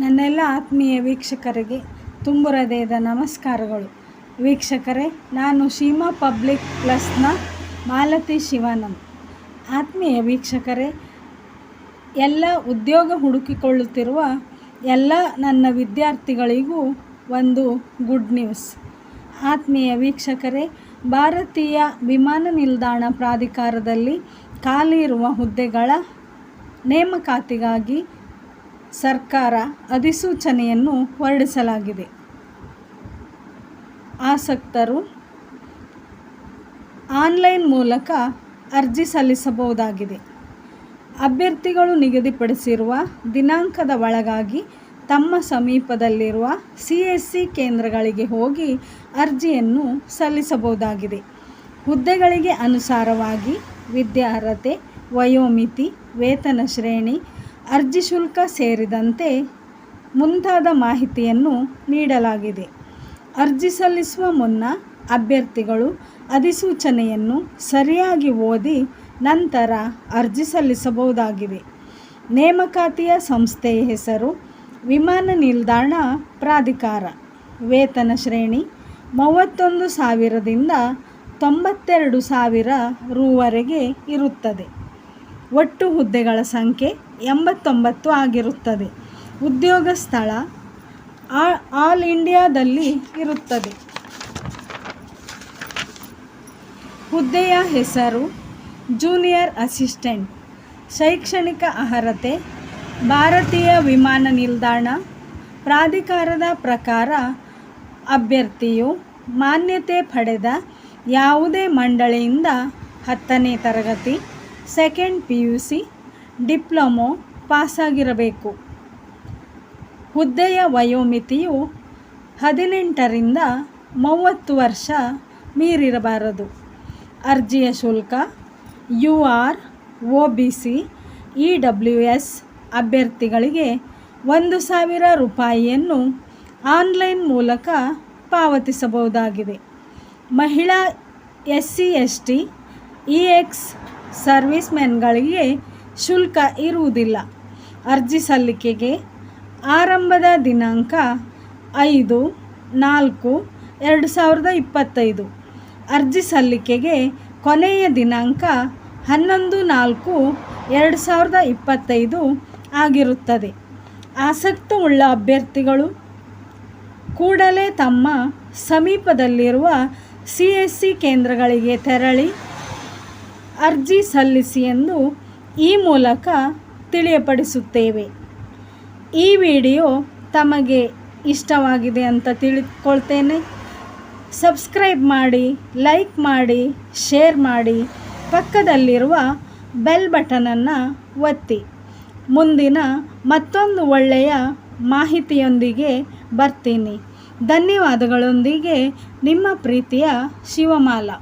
ನನ್ನೆಲ್ಲ ಆತ್ಮೀಯ ವೀಕ್ಷಕರಿಗೆ ತುಂಬು ಹೃದಯದ ನಮಸ್ಕಾರಗಳು. ವೀಕ್ಷಕರೇ, ನಾನು ಸೀಮಾ ಪಬ್ಲಿಕ್ ಪ್ಲಸ್ನ ಮಾಲತಿ ಶಿವಾನಂದ್. ಆತ್ಮೀಯ ವೀಕ್ಷಕರೇ, ಎಲ್ಲ ಉದ್ಯೋಗ ಹುಡುಕಿಕೊಳ್ಳುತ್ತಿರುವ ಎಲ್ಲ ನನ್ನ ವಿದ್ಯಾರ್ಥಿಗಳಿಗೂ ಒಂದು ಗುಡ್ ನ್ಯೂಸ್. ಆತ್ಮೀಯ ವೀಕ್ಷಕರೇ, ಭಾರತೀಯ ವಿಮಾನ ನಿಲ್ದಾಣ ಪ್ರಾಧಿಕಾರದಲ್ಲಿ ಖಾಲಿ ಇರುವ ಹುದ್ದೆಗಳ ನೇಮಕಾತಿಗಾಗಿ ಸರ್ಕಾರ ಅಧಿಸೂಚನೆಯನ್ನು ಹೊರಡಿಸಲಾಗಿದೆ. ಆಸಕ್ತರು ಆನ್ಲೈನ್ ಮೂಲಕ ಅರ್ಜಿ ಸಲ್ಲಿಸಬಹುದಾಗಿದೆ. ಅಭ್ಯರ್ಥಿಗಳು ನಿಗದಿಪಡಿಸಿರುವ ದಿನಾಂಕದ ಒಳಗಾಗಿ ತಮ್ಮ ಸಮೀಪದಲ್ಲಿರುವ CSC ಕೇಂದ್ರಗಳಿಗೆ ಹೋಗಿ ಅರ್ಜಿಯನ್ನು ಸಲ್ಲಿಸಬಹುದಾಗಿದೆ. ಹುದ್ದೆಗಳಿಗೆ ಅನುಸಾರವಾಗಿ ವಿದ್ಯಾರ್ಹತೆ, ವಯೋಮಿತಿ, ವೇತನ ಶ್ರೇಣಿ, ಅರ್ಜಿ ಶುಲ್ಕ ಸೇರಿದಂತೆ ಮುಂತಾದ ಮಾಹಿತಿಯನ್ನು ನೀಡಲಾಗಿದೆ. ಅರ್ಜಿ ಸಲ್ಲಿಸುವ ಮುನ್ನ ಅಭ್ಯರ್ಥಿಗಳು ಅಧಿಸೂಚನೆಯನ್ನು ಸರಿಯಾಗಿ ಓದಿ ನಂತರ ಅರ್ಜಿ ಸಲ್ಲಿಸಬಹುದಾಗಿದೆ. ನೇಮಕಾತಿಯ ಸಂಸ್ಥೆಯ ಹೆಸರು ವಿಮಾನ ನಿಲ್ದಾಣ ಪ್ರಾಧಿಕಾರ. ವೇತನ ಶ್ರೇಣಿ 31,000ದಿಂದ 92,000 ರೂವರೆಗೆ ಇರುತ್ತದೆ. ಒಟ್ಟು ಹುದ್ದೆಗಳ ಸಂಖ್ಯೆ 89 ಆಗಿರುತ್ತದೆ. ಉದ್ಯೋಗ ಸ್ಥಳ ಆಲ್ ಇಂಡಿಯಾದಲ್ಲಿ ಇರುತ್ತದೆ. ಹುದ್ದೆಯ ಹೆಸರು ಜೂನಿಯರ್ ಅಸಿಸ್ಟೆಂಟ್. ಶೈಕ್ಷಣಿಕ ಅರ್ಹತೆ ಭಾರತೀಯ ವಿಮಾನ ನಿಲ್ದಾಣ ಪ್ರಾಧಿಕಾರದ ಪ್ರಕಾರ ಅಭ್ಯರ್ಥಿಯು ಮಾನ್ಯತೆ ಪಡೆದ ಯಾವುದೇ ಮಂಡಳಿಯಿಂದ 10ನೇ ತರಗತಿ, ಸೆಕೆಂಡ್ PUC, ಡಿಪ್ಲೊಮೊ ಪಾಸಾಗಿರಬೇಕು. ಹುದ್ದೆಯ ವಯೋಮಿತಿಯು 18ರಿಂದ 30 ವರ್ಷ ಮೀರಿರಬಾರದು. ಅರ್ಜಿಯ ಶುಲ್ಕ UR, OBC, EWS ಅಭ್ಯರ್ಥಿಗಳಿಗೆ 1,000 ರೂಪಾಯಿಯನ್ನು ಆನ್ಲೈನ್ ಮೂಲಕ ಪಾವತಿಸಬಹುದಾಗಿದೆ. ಮಹಿಳಾ SC, ST, EX ಸರ್ವಿಸ್ಮೆನ್ಗಳಿಗೆ ಶುಲ್ಕ ಇರುವುದಿಲ್ಲ. ಅರ್ಜಿ ಸಲ್ಲಿಕೆಗೆ ಆರಂಭದ ದಿನಾಂಕ 5/4/2025. ಅರ್ಜಿ ಸಲ್ಲಿಕೆಗೆ ಕೊನೆಯ ದಿನಾಂಕ 11/4/2025 ಆಗಿರುತ್ತದೆ. ಆಸಕ್ತವುಳ್ಳ ಅಭ್ಯರ್ಥಿಗಳು ಕೂಡಲೇ ತಮ್ಮ ಸಮೀಪದಲ್ಲಿರುವ CSC ಕೇಂದ್ರಗಳಿಗೆ ತೆರಳಿ ಅರ್ಜಿ ಸಲ್ಲಿಸಿ ಎಂದು ಈ ಮೂಲಕ ತಿಳಿಯಪಡಿಸುತ್ತೇವೆ. ಈ ವಿಡಿಯೋ ತಮಗೆ ಇಷ್ಟವಾಗಿದೆ ಅಂತ ತಿಳಿದುಕೊಳ್ತೇನೆ. ಸಬ್ಸ್ಕ್ರೈಬ್ ಮಾಡಿ, ಲೈಕ್ ಮಾಡಿ, ಶೇರ್ ಮಾಡಿ, ಪಕ್ಕದಲ್ಲಿರುವ ಬೆಲ್ ಬಟನನ್ನು ಒತ್ತಿ. ಮುಂದಿನ ಮತ್ತೊಂದು ಒಳ್ಳೆಯ ಮಾಹಿತಿಯೊಂದಿಗೆ ಬರ್ತೀನಿ. ಧನ್ಯವಾದಗಳೊಂದಿಗೆ ನಿಮ್ಮ ಪ್ರೀತಿಯ ಶಿವಮಾಲಾ.